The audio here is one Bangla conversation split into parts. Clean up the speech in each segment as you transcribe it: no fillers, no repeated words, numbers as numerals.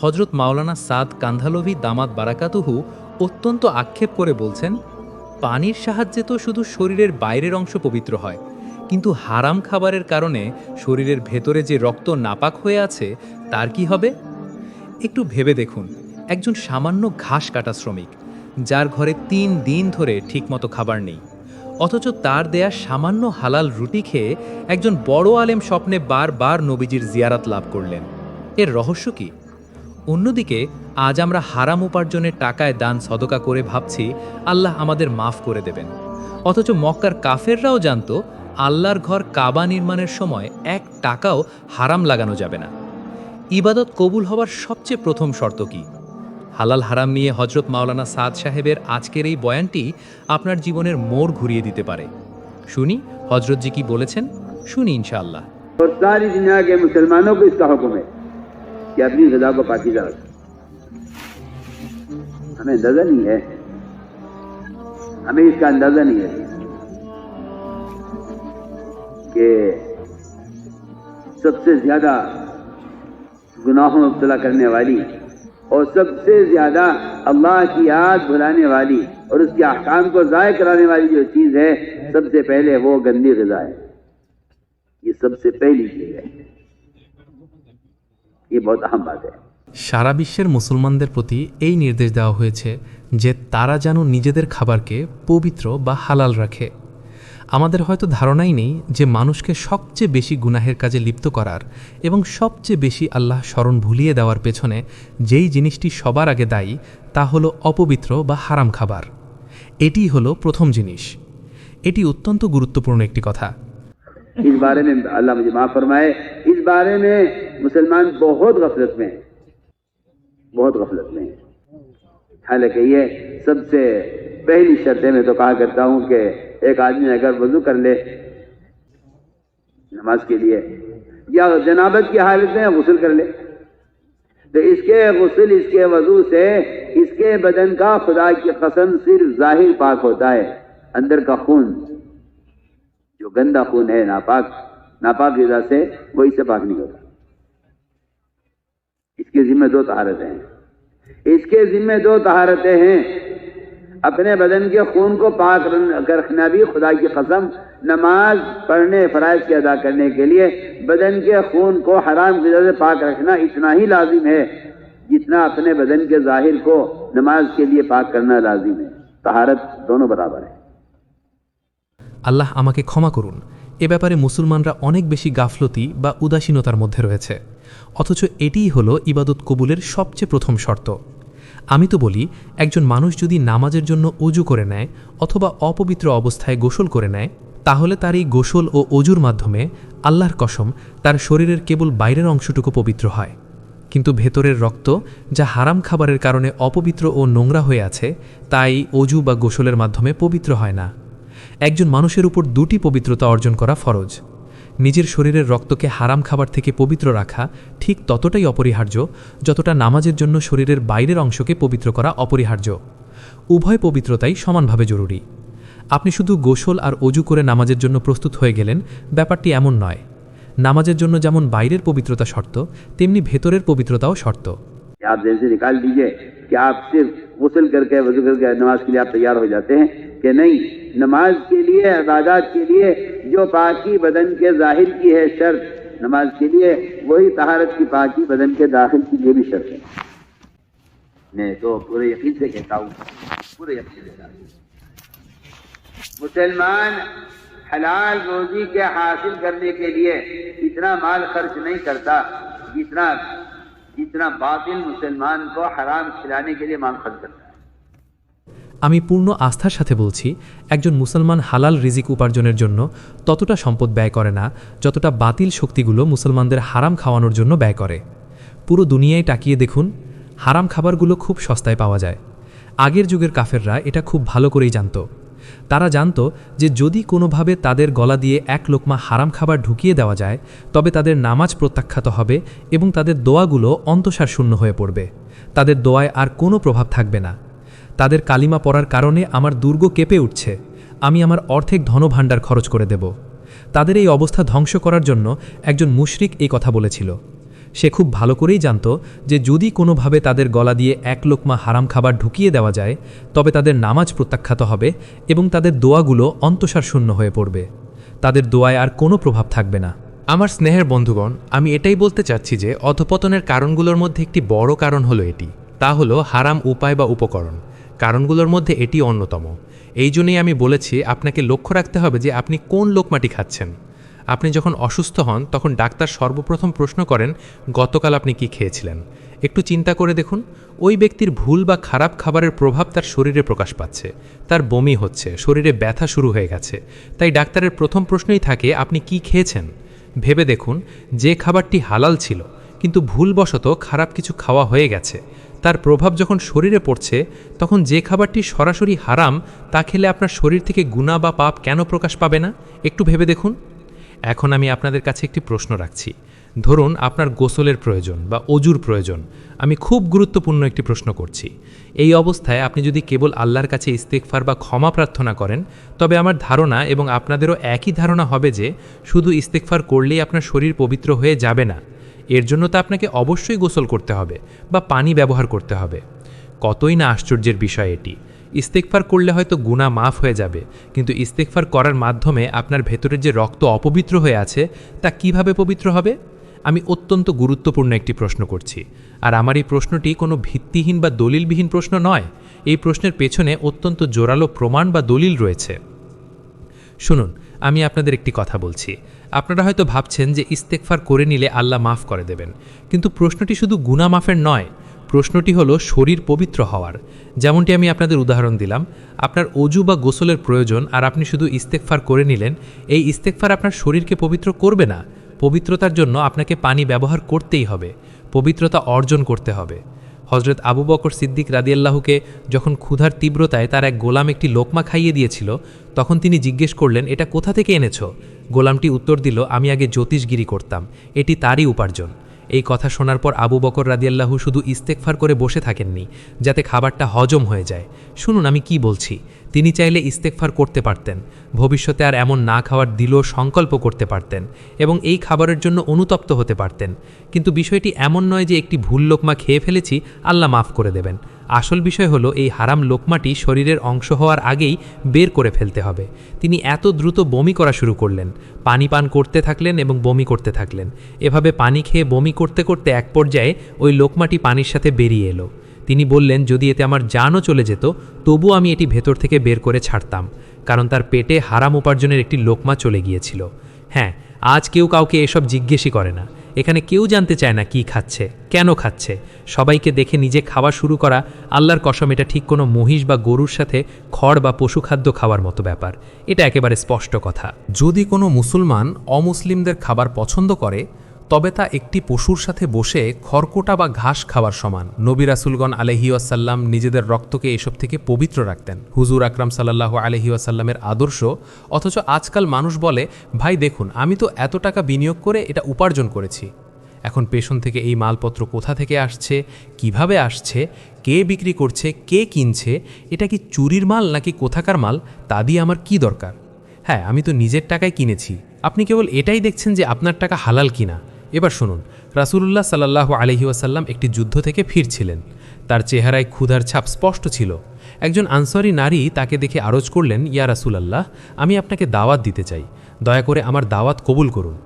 হজরত মাওলানা সাদ কান্ধালভি দামাত বারাকাতুহু অত্যন্ত আক্ষেপ করে বলছেন, পানির সাহায্যে তো শুধু শরীরের বাইরের অংশ পবিত্র হয়, কিন্তু হারাম খাবারের কারণে শরীরের ভেতরে যে রক্ত নাপাক হয়ে আছে তার কি হবে? একটু ভেবে দেখুন, একজন সামান্য ঘাস কাটা শ্রমিক, যার ঘরে ৩ দিন ধরে ঠিকমতো খাবার নেই, অথচ তার দেয়া সামান্য হালাল রুটি খেয়ে একজন বড় আলেম স্বপ্নে বারবার নবীজির জিয়ারাত লাভ করলেন। এর রহস্য কি? অন্যদিকে আজ আমরা হারাম উপার্জনের টাকায় দান সদকা করে ভাবছি আল্লাহ আমাদের মাফ করে দেবেন, অথচ মক্কার কাফেররাও জানতো আল্লাহর ঘর কাবা নির্মাণের সময় ১ টাকাও হারাম লাগানো যাবে না। ইবাদত কবুল হওয়ার সবচেয়ে প্রথম শর্ত কি? হালাল হারাম নিয়ে হজরত মাওলানা সাদ সাহেবের আজকের এই বয়ানটি আপনার জীবনের মোড় ঘুরিয়ে দিতে পারে। শুনি হজরতজি কি বলেছেন, শুনি ইনশাআল্লাহ। और सारी दुनिया के मुसलमानों को इसका हुक्म है कि अपनी ग़िज़ा को पाकीज़ा रखें। हमें अंदाज़ा नहीं है, हमें इसका अंदाज़ा नहीं है कि सबसे ज़्यादा गुनाहों में मुब्तला करने वाली और सबसे ज़्यादा अल्लाह की याद भुलाने वाली और उसके अहकाम को ज़ाय कराने वाली जो चीज़ है, सबसे पहले वो गंदी ग़िज़ा है। ये सबसे पहली चीज है, ये बहुत अहम बात है। সারা বিশ্বের মুসলমানদের প্রতি এই নির্দেশ দেওয়া হয়েছে যে তারা যেন নিজেদের খাবারকে পবিত্র বা হালাল রাখে। আমাদের হয়তো ধারণাই নেই যে মানুষকে সবচেয়ে বেশি গুনাহের কাজে লিপ্ত করার এবং সবচেয়ে বেশি আল্লাহ স্মরণ ভুলিয়ে দেওয়ার পেছনে যেই জিনিসটি সবার আগে দায়ী তা হলো অপবিত্র বা হারাম খাবার। এটিই হলো প্রথম জিনিস। এটি অত্যন্ত গুরুত্বপূর্ণ একটি কথা। इस बारे में अल्लाह मुझे माफ़ फरमाए, इस बारे में मुसलमान बहुत गफलत में हैं, बहुत गफलत में हैं। हालांकि ये सबसे पहली शर्त है। मैं तो कहा करता हूँ कि एक आदमी अगर वजू कर ले नमाज के लिए या जनाबत की हालत में गुस्ल कर ले, तो इसके गुस्ल इसके वजू से इसके बदन का खुदा की कसम सिर्फ जाहिर पाक होता है, अंदर का खून जो गंदा खून है नापाक ग़िज़ा से वो इससे पाक नहीं होता। इसके जिम्मे 2 तहारतें हैं, इसके जिम्मे 2 तहारतें हैं। अपने बदन के खून को पाक रखना भी खुदा की कसम नमाज पढ़ने फराइज के अदा करने के लिए बदन के खून को हराम ग़िज़ा से पाक रखना इतना ही लाजिम है जितना अपने बदन के जाहिर को नमाज के लिए पाक करना लाजिम है। तहारत दोनों बराबर है। আল্লাহ আমাকে ক্ষমা করুন, এ ব্যাপারে মুসলমানরা অনেক বেশি গাফলতি বা উদাসীনতার মধ্যে রয়েছে, অথচ এটিই হলো ইবাদত কবুলের সবচেয়ে প্রথম শর্ত। আমি তো বলি, একজন মানুষ যদি নামাজের জন্য অজু করে নেয় অথবা অপবিত্র অবস্থায় গোসল করে নেয়, তাহলে তার এই গোসল ও অজুর মাধ্যমে আল্লাহর কসম তার শরীরের কেবল বাইরের অংশটুকু পবিত্র হয়, কিন্তু ভেতরের রক্ত যা হারাম খাবারের কারণে অপবিত্র ও নোংরা হয়ে আছে তাই অজু বা গোসলের মাধ্যমে পবিত্র হয় না। একজন মানুষের উপর 2টি পবিত্রতা অর্জন করা ফরজ। নিজের শরীরের রক্তকে হারাম খাবার থেকে পবিত্র রাখা ঠিক ততটাই অপরিহার্য যতটা নামাজের জন্য শরীরের বাইরের অংশকে পবিত্র করা অপরিহার্য। উভয় পবিত্রতাই সমানভাবে জরুরি। আপনি শুধু গোসল আর অজু করে নামাজের জন্য প্রস্তুত হয়ে গেলেন, ব্যাপারটি এমন নয়। নামাজের জন্য যেমন বাইরের পবিত্রতা শর্ত, তেমনি ভেতরের पवित्रताও শর্ত। आप जहन से निकाल दीजिए कि आप सिर्फ गुस्ल करके वजू करके नमाज के लिए आप तैयार हो जाते हैं कि नहीं। नमाज के लिए, इबादत के लिए जो पाकी बदन के जाहिर की है शर्त, नमाज के लिए वही तहारत की पाकी बदन के दाखिल के लिए भी शर्त है। मैं तो पूरे यकीन से कहता हूँ, पूरे यकीन से कहता हूँ, मुसलमान हलाल रोजी के हासिल करने के लिए इतना माल खर्च नहीं करता जितना बातिल मुसलमान को हराम खिलाने के लिए माल खर्च करता है। আমি পূর্ণ আস্থার সাথে বলছি, একজন মুসলমান হালাল রিজিক উপার্জনের জন্য ততটা সম্পদ ব্যয় করে না যতটা বাতিল শক্তিগুলো মুসলমানদের হারাম খাওয়ানোর জন্য ব্যয় করে। পুরো দুনিয়ায় তাকিয়ে দেখুন, হারাম খাবারগুলো খুব সস্তায় পাওয়া যায়। আগের যুগের কাফেররা এটা খুব ভালো করেই জানত। তারা জানত যে যদি কোনোভাবে তাদের গলা দিয়ে 1 লোকমা হারাম খাবার ঢুকিয়ে দেওয়া যায় তবে তাদের নামাজ প্রত্যাখ্যাত হবে এবং তাদের দোয়াগুলো অন্তঃসার শূন্য হয়ে পড়বে। তাদের দোয়ায় আর কোনো প্রভাব থাকবে না। তাদের কালিমা পড়ার কারণে আমার দুর্গ কেঁপে উঠছে, আমি আমার অর্ধেক ধনভাণ্ডার খরচ করে দেব। তাদের এই অবস্থা ধ্বংস করার জন্য একজন মুশরিক এই কথা বলেছিল। সে খুব ভালো করেই জানত যে যদি কোনোভাবে তাদের গলা দিয়ে এক লোকমা হারাম খাবার ঢুকিয়ে দেওয়া যায় তবে তাদের নামাজ প্রত্যাখ্যাত হবে এবং তাদের দোয়াগুলো অন্তঃসার শূন্য হয়ে পড়বে। তাদের দোয়ায় আর কোনো প্রভাব থাকবে না। আমার স্নেহের বন্ধুগণ, আমি এটাই বলতে চাচ্ছি যে অধপতনের কারণগুলোর মধ্যে একটি বড় কারণ হলো এটি, তা হলো হারাম উপায় বা উপকরণ। কারণগুলোর মধ্যে এটি অন্যতম। এই জন্যই আমি বলেছি আপনাকে লক্ষ্য রাখতে হবে যে আপনি কোন লোকমাটি খাচ্ছেন। আপনি যখন অসুস্থ হন তখন ডাক্তার সর্বপ্রথম প্রশ্ন করেন গতকাল আপনি কি খেয়েছিলেন। একটু চিন্তা করে দেখুন, ওই ব্যক্তির ভুল বা খারাপ খাবারের প্রভাব তার শরীরে প্রকাশ পাচ্ছে, তার বমি হচ্ছে, শরীরে ব্যথা শুরু হয়ে গেছে। তাই ডাক্তারের প্রথম প্রশ্নই থাকে আপনি কি খেয়েছেন। ভেবে দেখুন, যে খাবারটি হালাল ছিল কিন্তু ভুলবশত খারাপ কিছু খাওয়া হয়ে গেছে, তার প্রভাব যখন শরীরে পড়ছে তখন যে খাবারটি সরাসরি হারাম তা খেলে আপনার শরীর থেকে গুনাহ বা পাপ কেন প্রকাশ পাবে না? একটু ভেবে দেখুন। এখন আমি আপনাদের কাছে একটি প্রশ্ন রাখছি। ধরুন আপনার গোসলের প্রয়োজন বা অজুর প্রয়োজন। আমি খুব গুরুত্বপূর্ণ একটি প্রশ্ন করছি। এই অবস্থায় আপনি যদি কেবল আল্লাহর কাছে ইস্তেগফার বা ক্ষমা প্রার্থনা করেন, তবে আমার ধারণা এবং আপনাদেরও একই ধারণা হবে যে শুধু ইস্তেগফার করলেই আপনার শরীর পবিত্র হয়ে যাবে না। এর জন্য তো আপনাকে অবশ্যই গোসল করতে হবে বা পানি ব্যবহার করতে হবে। কতই না আশ্চর্যের বিষয় এটি। ইস্তেগফার করলে হয়তো গুনাহ মাফ হয়ে যাবে, কিন্তু ইস্তেগফার করার মাধ্যমে আপনার ভেতরের যে রক্ত অপবিত্র হয়ে আছে তা কিভাবে পবিত্র হবে? আমি অত্যন্ত গুরুত্বপূর্ণ একটি প্রশ্ন করছি, আর আমার এই প্রশ্নটি কোনো ভিত্তিহীন বা দলিলবিহীন প্রশ্ন নয়। এই প্রশ্নের পেছনে অত্যন্ত জোরালো প্রমাণ বা দলিল রয়েছে। শুনুন, আমি আপনাদের একটি কথা বলছি। আপনারা হয়তো ভাবছেন যে ইস্তেগফার করে নিলে আল্লাহ মাফ করে দেবেন, কিন্তু প্রশ্নটি শুধু গুনাহ মাফের নয়। প্রশ্নটি হলো শরীর পবিত্র হওয়ার। যেমনটি আমি আপনাদের উদাহরণ দিলাম, আপনার অজু বা গোসলের প্রয়োজন আর আপনি শুধু ইস্তেগফার করে নিলেন, এই ইস্তেগফার আপনার শরীরকে পবিত্র করবে না। পবিত্রতার জন্য আপনাকে পানি ব্যবহার করতেই হবে, পবিত্রতা অর্জন করতে হবে। হজরত আবু বকর সিদ্দিক রাদিয়াল্লাহুকে যখন ক্ষুধার তীব্রতায় তার এক গোলাম একটি লোকমা খাইয়ে দিয়েছিল, তখন তিনি জিজ্ঞেস করলেন, এটা কোথা থেকে এনেছো? গোলামটি উত্তর দিল, আমি আগে জ্যোতিষগিরি করতাম, এটি তারই উপার্জন। এই কথা শোনার পর আবু বকর রাদিয়াল্লাহু শুধু ইস্তেগফার করে বসে থাকেননি যাতে খাবারটা হজম হয়ে যায়। শুনুন আমি কি বলছি। তিনি চাইলে ইস্তেগফার করতে পারতেন, ভবিষ্যতে আর এমন না খাওয়ার দৃঢ় সংকল্প করতে পারতেন এবং এই খাবারের জন্য অনুতপ্ত হতে পারতেন। কিন্তু বিষয়টি এমন নয় যে একটি ভুল লোকমা খেয়ে ফেলেছি, আল্লাহ মাফ করে দেবেন। আসল বিষয় হলো এই হারাম লোকমাটি শরীরের অংশ হওয়ার আগেই বের করে ফেলতে হবে। তিনি এত দ্রুত বমি করা শুরু করলেন, পানি পান করতে থাকলেন এবং বমি করতে থাকলেন। এভাবে পানি খেয়ে বমি করতে করতে এক পর্যায়ে ওই লোকমাটি পানির সাথে বেরিয়ে এলো। তিনি বললেন, যদি এতে আমার জানও চলে যেত তবু আমি এটি ভেতর থেকে বের করে ছাড়তাম, কারণ তার পেটে হারাম উপার্জনের একটি লোকমা চলে গিয়েছিল। হ্যাঁ, আজ কেউ কাউকে এসব জিজ্ঞেসই করে না। এখানে কেউ জানতে চায় না কি খাচ্ছে, কেন খাচ্ছে। সবাইকে দেখে নিজে খাওয়া শুরু করা, আল্লাহর কসম এটা ঠিক কোনো মহিষ বা গরুর সাথে খড় বা পশুখাদ্য খাওয়ার মতো ব্যাপার। এটা একেবারে স্পষ্ট কথা। যদি কোনো মুসলমান অমুসলিমদের খাবার পছন্দ করে তবে তা একটি পশুর সাথে বসে খড়কোটা বা ঘাস খাওয়ার সমান। নবী রাসূলগণ আলাইহি ওয়াসাল্লাম নিজেদের রক্তকে এসব থেকে পবিত্র রাখতেন, হুজুর আকরাম সাল্লাল্লাহু আলাইহি ওয়াসাল্লামের আদর্শ। অথচ আজকাল মানুষ বলে, ভাই দেখুন আমি তো এত টাকা বিনিয়োগ করে এটা উপার্জন করেছি, এখন পেছন থেকে এই মালপত্র কোথা থেকে আসছে, কিভাবে আসছে, কে বিক্রি করছে, কে কিনছে, এটা কি চুরির মাল নাকি কোথাকার মাল, তা দিয়ে আমার কি দরকার? হ্যাঁ, আমি তো নিজের টাকায় কিনেছি। আপনি কেবল এটাই দেখছেন যে আপনার টাকা হালাল কিনা। এবার শুনুন, রাসূলুল্লাহ সাল্লাল্লাহু আলাইহি ওয়াসাল্লাম একটি যুদ্ধ থেকে ফিরছিলেন। তার চেহারায় ক্ষুধার ছাপ স্পষ্ট ছিল। একজন আনসারী নারী তাকে দেখে আরজ করলেন, ইয়া রাসূলাল্লাহ, আমি আপনাকে দাওয়াত দিতে চাই, দয়া করে আমার দাওয়াত কবুল করুন।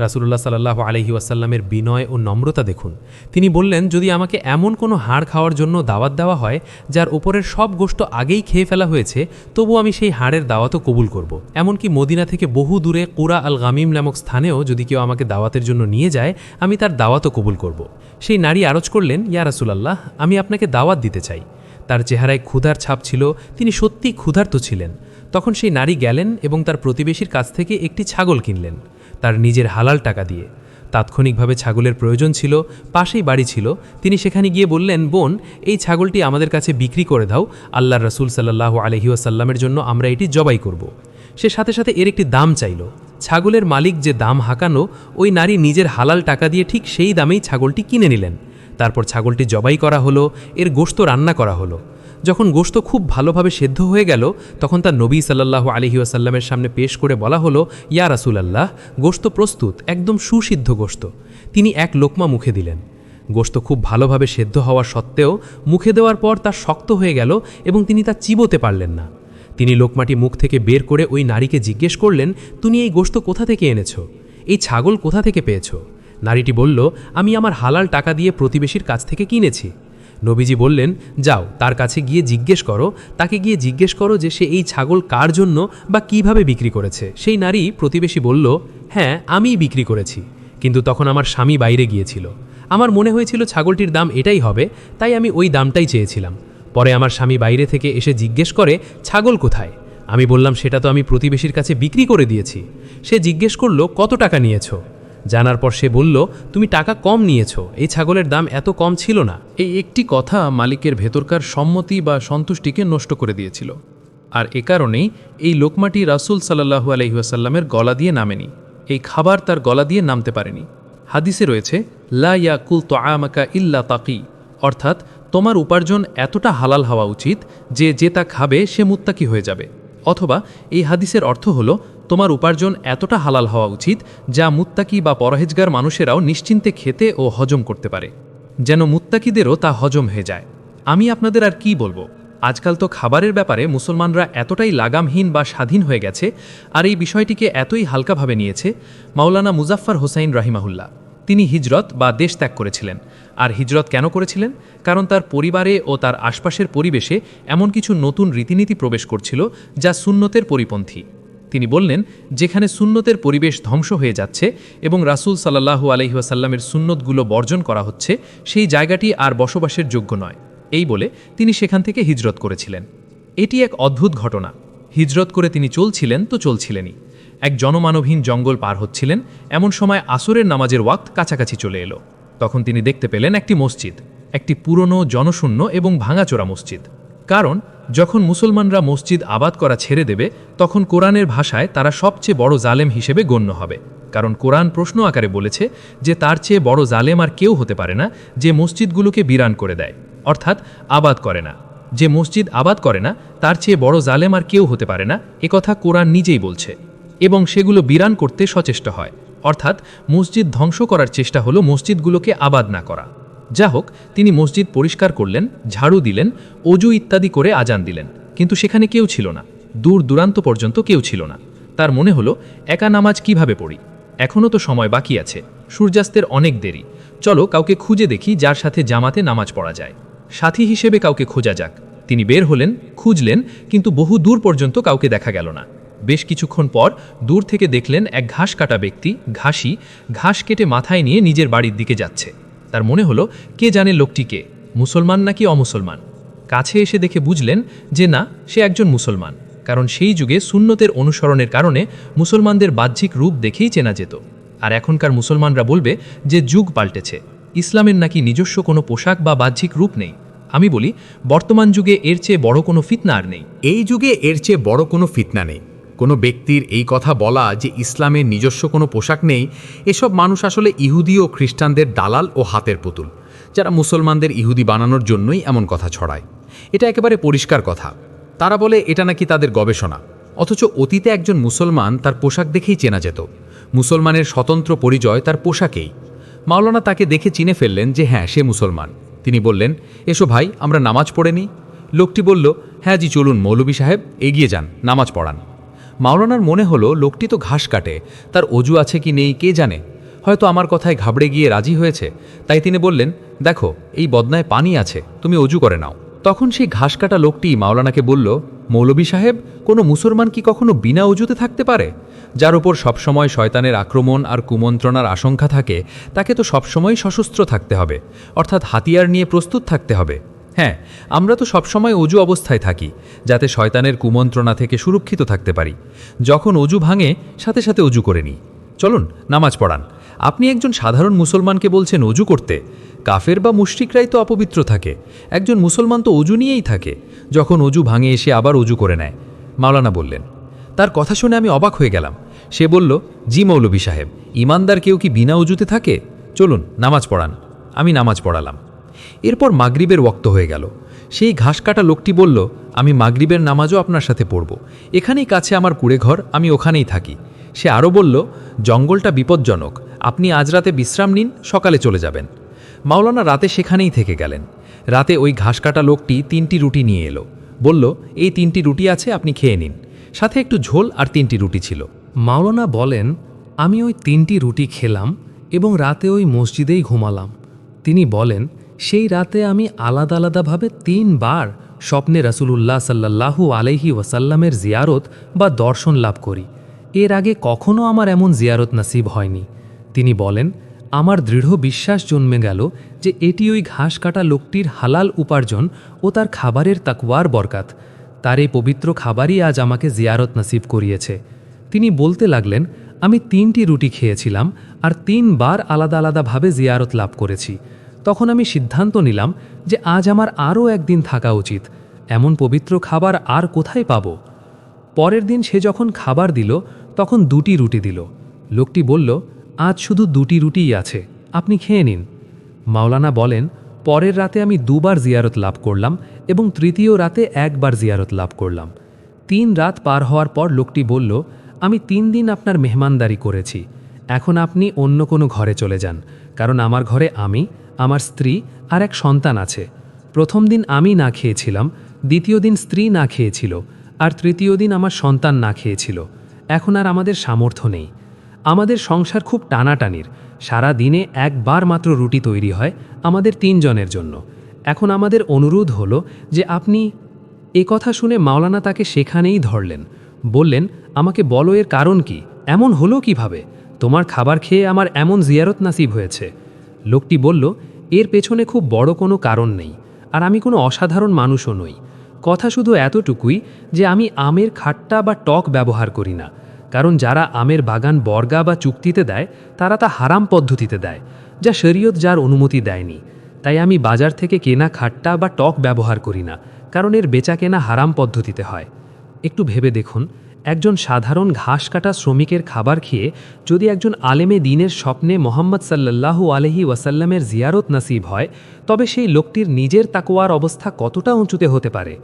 রাসূলুল্লাহ সাল্লাল্লাহু আলাইহি ওয়াসাল্লামের বিনয় ও নম্রতা দেখুন। তিনি বললেন, যদি আমাকে এমন কোনো হাড় খাওয়ার জন্য দাওয়াত দেওয়া হয় যার উপরের সব গোশত আগেই খেয়ে ফেলা হয়েছে, তবু আমি সেই হাড়ের দাওয়াতও কবুল করব। এমনকি মদিনা থেকে বহু দূরে কুরা আল গামিম নামক স্থানেও যদি কেউ আমাকে দাওয়াতের জন্য নিয়ে যায়, আমি তার দাওয়াতও কবুল করব। সেই নারী আরজ করলেন, ইয়া রাসূলাল্লাহ, আমি আপনাকে দাওয়াত দিতে চাই। তার চেহারায় ক্ষুধার ছাপ ছিল, তিনি সত্যিই ক্ষুধার্ত ছিলেন। তখন সেই নারী গেলেন এবং তার প্রতিবেশীর কাছ থেকে একটি ছাগল কিনলেন, তার নিজের হালাল টাকা দিয়ে। তাৎক্ষণিকভাবে ছাগলের প্রয়োজন ছিল, পাশেই বাড়ি ছিল। তিনি সেখানে গিয়ে বললেন, বোন, এই ছাগলটি আমাদের কাছে বিক্রি করে দাও, আল্লাহর রাসূল সাল্লাল্লাহু আলাইহি ওয়াসাল্লামের জন্য আমরা এটি জবাই করব। সে সাথে সাথে এর একটি দাম চাইল। ছাগলের মালিক যে দাম হাঁকানো, ওই নারী নিজের হালাল টাকা দিয়ে ঠিক সেই দামেই ছাগলটি কিনে নিলেন। তারপর ছাগলটি জবাই করা হলো, এর গোশত রান্না করা হলো। যখন গোশত খুব ভালোভাবে সেদ্ধ হয়ে গেল তখন তার নবী সাল্লাল্লাহু আলাইহি ওয়াসাল্লামের সামনে পেশ করে বলা হলো, ইয়া রাসূলাল্লাহ, গোশত প্রস্তুত, একদম সুসিদ্ধ গোশত। তিনি এক লোকমা মুখে দিলেন। গোশত খুব ভালোভাবে সেদ্ধ হওয়া সত্ত্বেও মুখে দেওয়ার পর তা শক্ত হয়ে গেল এবং তিনি তা চিবোতে পারলেন না। তিনি লোকমাটি মুখ থেকে বের করে ওই নারীকে জিজ্ঞেস করলেন, তুমি এই গোশত কোথা থেকে এনেছো? এই ছাগল কোথা থেকে পেয়েছো? নারীটি বলল, আমি আমার হালাল টাকা দিয়ে প্রতিবেশীর কাছ থেকে কিনেছি। নবীজি বললেন, যাও তার কাছে গিয়ে জিজ্ঞেস করো, তাকে গিয়ে জিজ্ঞেস করো যে সে এই ছাগল কার জন্য বা কিভাবে বিক্রি করেছে। সেই নারী প্রতিবেশী বলল, হ্যাঁ আমিই বিক্রি করেছি, কিন্তু তখন আমার স্বামী বাইরে গিয়েছিল। আমার মনে হয়েছিল ছাগলটির দাম এটাই হবে, তাই আমি ওই দামটাই চেয়েছিলাম। পরে আমার স্বামী বাইরে থেকে এসে জিজ্ঞেস করে, ছাগল কোথায়? আমি বললাম, সেটা তো আমি প্রতিবেশীর কাছে বিক্রি করে দিয়েছি। সে জিজ্ঞেস করল, কত টাকা নিয়েছো? জানার পর সে বলল, তুমি টাকা কম নিয়েছো, এই ছাগলের দাম এত কম ছিল না। এই একটি কথা মালিকের ভেতরকার সম্মতি বা সন্তুষ্টিকে নষ্ট করে দিয়েছিল, আর এ কারণেই এই লোকমাটি রাসূল সাল্লাল্লাহু আলাইহি ওয়াসাল্লামের গলা দিয়ে নামেনি, এই খাবার তার গলা দিয়ে নামতে পারেনি। হাদিসে রয়েছে, লা ইয়াকুল তুআমাকা ইল্লা তাকি, অর্থাৎ তোমার উপার্জন এতটা হালাল হওয়া উচিত যে যে তা খাবে সে মুত্তাকি হয়ে যাবে। অথবা এই হাদিসের অর্থ হলো, তোমার উপার্জন এতটা হালাল হওয়া উচিত যা মুত্তাকি বা পরহেজগার মানুষেরাও নিশ্চিন্তে খেতে ও হজম করতে পারে, যেন মুত্তাকিদেরও তা হজম হয়ে যায়। আমি আপনাদের আর কি বলবো, আজকাল তো খাবারের ব্যাপারে মুসলমানরা এতটাই লাগামহীন বা স্বাধীন হয়ে গেছে, আর এই বিষয়টিকে এতই হালকাভাবে নিয়েছে। মাওলানা মুজাফফর হোসাইন রাহিমাহুল্লাহ তিনি হিজরত বা দেশ ত্যাগ করেছিলেন। আর হিজরত কেন করেছিলেন? কারণ তার পরিবারে ও তার আশপাশের পরিবেশে এমন কিছু নতুন রীতিনীতি প্রবেশ করছিল যা সুন্নতের পরিপন্থী। তিনি বললেন, যেখানে সুন্নতের পরিবেশ ধ্বংস হয়ে যাচ্ছে এবং রাসূল সাল্লাল্লাহু আলাইহি ওয়াসাল্লামের সুন্নতগুলো বর্জন করা হচ্ছে, সেই জায়গাটি আর বসবাসের যোগ্য নয়। এই বলে তিনি সেখান থেকে হিজরত করেছিলেন। এটি এক অদ্ভুত ঘটনা। হিজরত করে তিনি চলছিলেন তো চলছিলেনই, এক জনমানবহীন জঙ্গল পার হচ্ছিলেন। এমন সময় আসরের নামাজের ওয়াক্ত কাছাকাছি চলে এলো। তখন তিনি দেখতে পেলেন একটি মসজিদ, একটি পুরনো, জনশূন্য এবং ভাঙাচোরা মসজিদ। কারণ যখন মুসলমানরা মসজিদ আবাদ করা ছেড়ে দেবে, তখন কোরআনের ভাষায় তারা সবচেয়ে বড় জালেম হিসেবে গণ্য হবে। কারণ কোরআন প্রশ্ন আকারে বলেছে যে তার চেয়ে বড় জালেম আর কেউ হতে পারে না, যে মসজিদগুলোকে বিরান করে দেয়, অর্থাৎ আবাদ করে না। যে মসজিদ আবাদ করে না তার চেয়ে বড় জালেম আর কেউ হতে পারে না, একথা কোরআন নিজেই বলছে। এবং সেগুলো বিরান করতে সচেষ্ট হয়, অর্থাৎ মসজিদ ধ্বংস করার চেষ্টা হলো মসজিদগুলোকে আবাদ না করা। যা হোক, তিনি মসজিদ পরিষ্কার করলেন, ঝাড়ু দিলেন, অজু ইত্যাদি করে আজান দিলেন, কিন্তু সেখানে কেউ ছিল না। দূর দূরান্ত পর্যন্ত কেউ ছিল না। তার মনে হলো, একা নামাজ কিভাবে পড়ি? এখনও তো সময় বাকি আছে, সূর্যাস্তের অনেক দেরি। চলো কাউকে খুঁজে দেখি যার সাথে জামাতে নামাজ পড়া যায়, সাথী হিসেবে কাউকে খোঁজা যাক। তিনি বের হলেন, খুঁজলেন, কিন্তু বহু দূর পর্যন্ত কাউকে দেখা গেল না। বেশ কিছুক্ষণ পর দূর থেকে দেখলেন এক ঘাস কাটা ব্যক্তি, ঘাসি, ঘাস কেটে মাথায় নিয়ে নিজের বাড়ির দিকে যাচ্ছে। তার মনে হলো, কে জানে লোকটি কে, মুসলমান নাকি অমুসলমান। কাছে এসে দেখে বুঝলেন যে না, সে একজন মুসলমান। কারণ সেই যুগে সুন্নতের অনুসরণের কারণে মুসলমানদের বাহ্যিক রূপ দেখেই চেনা যেত। আর এখনকার মুসলমানরা বলবে যে যুগ পাল্টেছে, ইসলামের নাকি নিজস্ব কোনো পোশাক বা বাহ্যিক রূপ নেই। আমি বলি, বর্তমান যুগে এর চেয়ে বড় কোনো ফিতনা আর নেই। এই যুগে এর চেয়ে বড় কোনো ফিতনা নেই। কোনো ব্যক্তির এই কথা বলা যে ইসলামের নিজস্ব কোনো পোশাক নেই, এসব মানুষ আসলে ইহুদি ও খ্রিস্টানদের দালাল ও হাতের পুতুল, যারা মুসলমানদের ইহুদি বানানোর জন্যই এমন কথা ছড়ায়। এটা একেবারে পরিষ্কার কথা। তারা বলে এটা নাকি তাদের গবেষণা, অথচ অতীতে একজন মুসলমান তার পোশাক দেখেই চেনা যেত। মুসলমানের স্বতন্ত্র পরিচয় তার পোশাকেই। মাওলানা তাকে দেখে চিনে ফেললেন যে হ্যাঁ, সে মুসলমান। তিনি বললেন, এসো ভাই, আমরা নামাজ পড়ে নিই। লোকটি বলল, হ্যাঁ জি চলুন মৌলভী সাহেব, এগিয়ে যান, নামাজ পড়ান। মাওলানার মনে হলো লোকটি তো ঘাস কাটে, তার অজু আছে কি নেই কে জানে, হয়তো আমার কথায় ঘাবড়ে গিয়ে রাজি হয়েছে। তাই তিনি বললেন, দেখো এই বদনায় পানি আছে, তুমি অজু করে নাও। তখন সেই ঘাস কাটা লোকটি মাওলানাকে বলল, মৌলভী সাহেব, কোনো মুসলমান কি কখনো বিনা অজুতে থাকতে পারে? যার উপর সবসময় শয়তানের আক্রমণ আর কুমন্ত্রণার আশঙ্কা থাকে, তাকে তো সবসময় সশস্ত্র থাকতে হবে, অর্থাৎ হাতিয়ার নিয়ে প্রস্তুত থাকতে হবে। হ্যাঁ, আমরা তো সবসময় অজু অবস্থায় থাকি, যাতে শয়তানের কুমন্ত্রণা থেকে সুরক্ষিত থাকতে পারি। যখন অজু ভাঙে সাথে সাথে অজু করে নিই। চলুন নামাজ পড়ান। আপনি একজন সাধারণ মুসলমানকে বলছেন অজু করতে? কাফের বা মুশরিকরাই তো অপবিত্র থাকে, একজন মুসলমান তো অজু নিয়েই থাকে। যখন অজু ভাঙে এসে আবার অজু করে নেয়। মাওলানা বললেন। তার কথা শুনে আমি অবাক হয়ে গেলাম। সে বলল, জি মৌলভী সাহেব, ইমানদার কেউ কি বিনা অজুতে থাকে? চলুন নামাজ পড়ান। আমি নামাজ পড়ালাম। এরপর মাগরিবের ওয়াক্ত হয়ে গেল। সেই ঘাস কাটা লোকটি বলল, আমি মাগরিবের নামাজও আপনার সাথে পড়ব, এখানেই কাছে আমার কুড়েঘর, আমি ওখানেই থাকি। সে আরও বলল, জঙ্গলটা বিপজ্জনক, আপনি আজ রাতে বিশ্রাম নিন, সকালে চলে যাবেন। মাওলানা রাতে সেখানেই থেকে গেলেন। রাতে ওই ঘাস কাটা লোকটি 3টি রুটি নিয়ে এলো, বলল, এই 3টি রুটি আছে, আপনি খেয়ে নিন। সাথে একটু ঝোল আর 3টি রুটি ছিল। মাওলানা বলেন, আমি ওই 3টি রুটি খেলাম এবং রাতে ওই মসজিদেই ঘুমালাম। তিনি বলেন, সেই রাতে আমি আলাদা আলাদাভাবে 3 বার স্বপ্নে রাসূলুল্লাহ সাল্লাল্লাহু আলাইহি ওয়াসাল্লামের জিয়ারত বা দর্শন লাভ করি। এর আগে কখনো আমার এমন জিয়ারত নসিব হয়নি। তিনি বলেন, আমার দৃঢ় বিশ্বাস জন্মে গেল যে এটি ওই ঘাস কাটা লোকটির হালাল উপার্জন ও তার খাবারের তাকওয়ার বরকাত। তার এই পবিত্র খাবারই আজ আমাকে জিয়ারত নসিব করিয়েছে। তিনি বলতে লাগলেন, আমি 3টি রুটি খেয়েছিলাম আর 3 বার আলাদা আলাদাভাবে জিয়ারত লাভ করেছি। তখন আমি সিদ্ধান্ত নিলাম যে আজ আমার আরও একদিন থাকা উচিত। এমন পবিত্র খাবার আর কোথায় পাব? পরের দিন সে যখন খাবার দিল তখন 2টি রুটি দিল। লোকটি বলল, আজ শুধু 2টি রুটিই আছে, আপনি খেয়ে নিন। মাওলানা বলেন, পরের রাতে আমি 2 বার জিয়ারত লাভ করলাম এবং তৃতীয় রাতে 1 বার জিয়ারত লাভ করলাম। 3 রাত পার হওয়ার পর লোকটি বলল, আমি 3 দিন আপনার মেহমানদারি করেছি, এখন আপনি অন্য কোনো ঘরে চলে যান, কারণ আমার ঘরে আমি, আমার স্ত্রী আর এক সন্তান আছে। প্রথম দিন আমি না খেয়েছিলাম, দ্বিতীয় দিন স্ত্রী না খেয়েছিল, আর তৃতীয় দিন আমার সন্তান না খেয়েছিল। এখন আর আমাদের সামর্থ্য নেই। আমাদের সংসার খুব টানাটানির, সারা দিনে 1 বার মাত্র রুটি তৈরি হয় আমাদের 3 জনের জন্য। এখন আমাদের অনুরোধ হলো যে আপনি। এ কথা শুনে মাওলানা তাকে সেখানেই ধরলেন, বললেন, আমাকে বলো এর কারণ কি, এমন হলো কিভাবে? তোমার খাবার খেয়ে আমার এমন জিয়ারত নাসিব হয়েছে। লোকটি বলল, এর পেছনে খুব বড় কোনো কারণ নেই, আর আমি কোনো অসাধারণ মানুষও নই। কথা শুধু এতটুকুই যে আমি আমের খাট্টা বা টক ব্যবহার করি না, কারণ যারা আমের বাগান বর্গা বা চুক্তিতে দেয় তারা তা হারাম পদ্ধতিতে দেয়, যা শরীয়ত যার অনুমতি দেয়নি। তাই আমি বাজার থেকে কেনা খাট্টা বা টক ব্যবহার করি না, কারণ এর বেচা কেনা হারাম পদ্ধতিতে হয়। একটু ভেবে দেখুন, একজন সাধারণ ঘাস কাটা শ্রমিকের খাবার খেয়ে যদি একজন আলেমে দ্বীনের স্বপ্নে মোহাম্মদ সাল্লাল্লাহু আলাইহি ওয়াসাল্লামের জিয়ারত নসিব হয়, তবে সেই লোকটির নিজের তাকওয়ার অবস্থা কতটা উঁচুতে হতে পারে।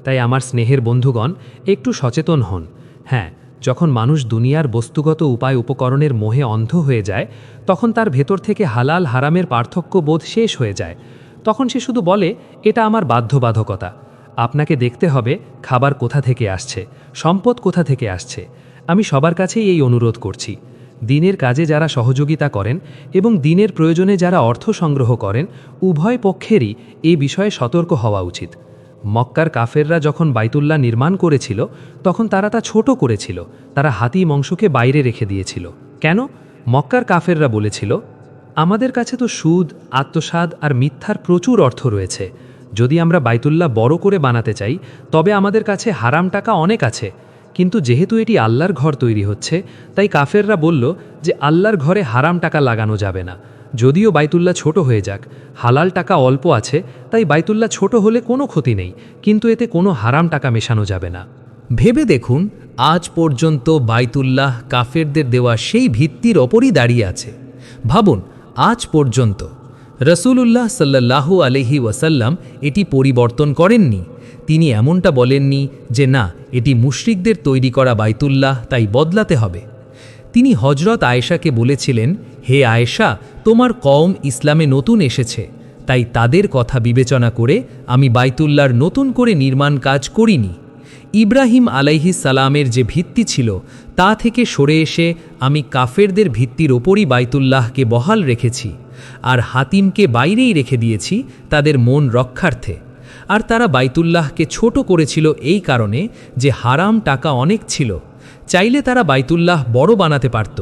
তাই আমার স্নেহের বন্ধুগণ, একটু সচেতন হন। হ্যাঁ, যখন মানুষ দুনিয়ার বস্তুগত উপায় উপকরণের মোহে অন্ধ হয়ে যায়, তখন তার ভেতর থেকে হালাল হারামের পার্থক্য বোধ শেষ হয়ে যায়। তখন সে শুধু বলে, এটা আমার বাধ্যবাধকতা। আপনাকে দেখতে হবে খাবার কোথা থেকে আসছে, সম্পদ কোথা থেকে আসছে। আমি সবার কাছেই এই অনুরোধ করছি, দ্বীনের কাজে যারা সহযোগিতা করেন এবং দ্বীনের প্রয়োজনে যারা অর্থ সংগ্রহ করেন, উভয় পক্ষেরই এই বিষয়ে সতর্ক হওয়া উচিত। মক্কার কাফেররা যখন বাইতুল্লাহ নির্মাণ করেছিল, তখন তারা তা ছোট করেছিল। তারা হাতি মাংসকে বাইরে রেখে দিয়েছিল। কেন? মক্কার কাফেররা বলেছিল, আমাদের কাছে তো সুদ, আত্মসাদ আর মিথ্যার প্রচুর অর্থ রয়েছে। যদি আমরা বাইতুল্লাহ বড় করে বানাতে চাই, তবে আমাদের কাছে হারাম টাকা অনেক আছে। কিন্তু যেহেতু এটি আল্লাহর ঘর তৈরি হচ্ছে, তাই কাফেররা বলল যে আল্লাহর ঘরে হারাম টাকা লাগানো যাবে না। যদিও বাইতুল্লাহ ছোট হয়ে যাক, হালাল টাকা অল্প আছে, তাই বাইতুল্লাহ ছোট হলে কোনো ক্ষতি নেই, কিন্তু এতে কোনো হারাম টাকা মেশানো যাবে না। ভেবে দেখুন, আজ পর্যন্ত বাইতুল্লাহ কাফেরদের দেওয়া সেই ভিত্তির ওপরই দাঁড়িয়ে আছে। ভাবুন, আজ পর্যন্ত রাসূলুল্লাহ সাল্লাল্লাহু আলাইহি ওয়াসাল্লাম এটি পরিবর্তন করেননি। তিনি এমনটা বলেননি যে না, এটি মুশরিকদের তৈরি করা বাইতুল্লাহ, তাই বদলাতে হবে। তিনি হজরত আয়েশাকে বলেছিলেন, হে আয়েশা, তোমার কওম ইসলামে নতুন এসেছে, তাই তাদের কথা বিবেচনা করে আমি বাইতুল্লাহর নতুন করে নির্মাণ কাজ করিনি। ইব্রাহিম আলাইহিস সালামের যে ভিত্তি ছিল তা থেকে সরে এসে আমি কাফেরদের ভিত্তির ওপরই বাইতুল্লাহকে বহাল রেখেছি, আর হাতিমকে বাইরেই রেখে দিয়েছি তাদের মন রক্ষার্থে। আর তারা বাইতুল্লাহকে ছোট করেছিল এই কারণে যে হারাম টাকা অনেক ছিল। চাইলে তারা বাইতুল্লাহ বড় বানাতে পারত,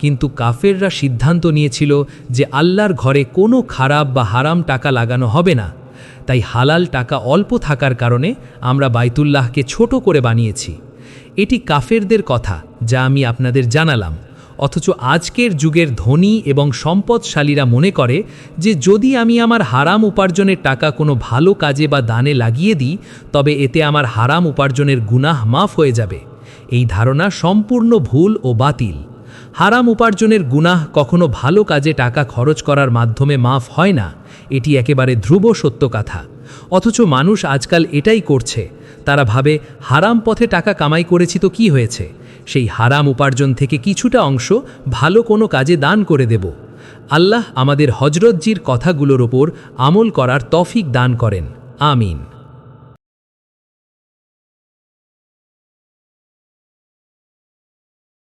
কিন্তু কাফেররা সিদ্ধান্ত নিয়েছিল যে আল্লাহর ঘরে কোনো খারাপ বা হারাম টাকা লাগানো হবে না। তাই হালাল টাকা অল্প থাকার কারণে আমরা বাইতুল্লাহকে ছোট করে বানিয়েছি। এটি কাফেরদের কথা, যা আমি আপনাদের জানালাম। অথচ আজকের যুগের ধনী এবং সম্পদশালীরা মনে করে যে যদি আমি আমার হারাম উপার্জনের টাকা কোনো ভালো কাজে বা দানে লাগিয়ে দিই, তবে এতে আমার হারাম উপার্জনের গুনাহ মাফ হয়ে যাবে। এই ধারণা সম্পূর্ণ ভুল ও বাতিল। হারাম উপার্জনের গুনাহ কখনো ভালো কাজে টাকা খরচ করার মাধ্যমে মাফ হয় না, এটি একেবারে ধ্রুব সত্য কথা। অথচ মানুষ আজকাল এটাই করছে। তারা ভাবে হারাম পথে টাকা কামাই করেছি তো কি হয়েছে, সেই হারাম উপার্জন থেকে কিছুটা অংশ ভালো কোনো কাজে দান করে দেব। আল্লাহ আমাদের হজরতজির কথাগুলোর ওপর আমল করার তৌফিক দান করেন। আমিন।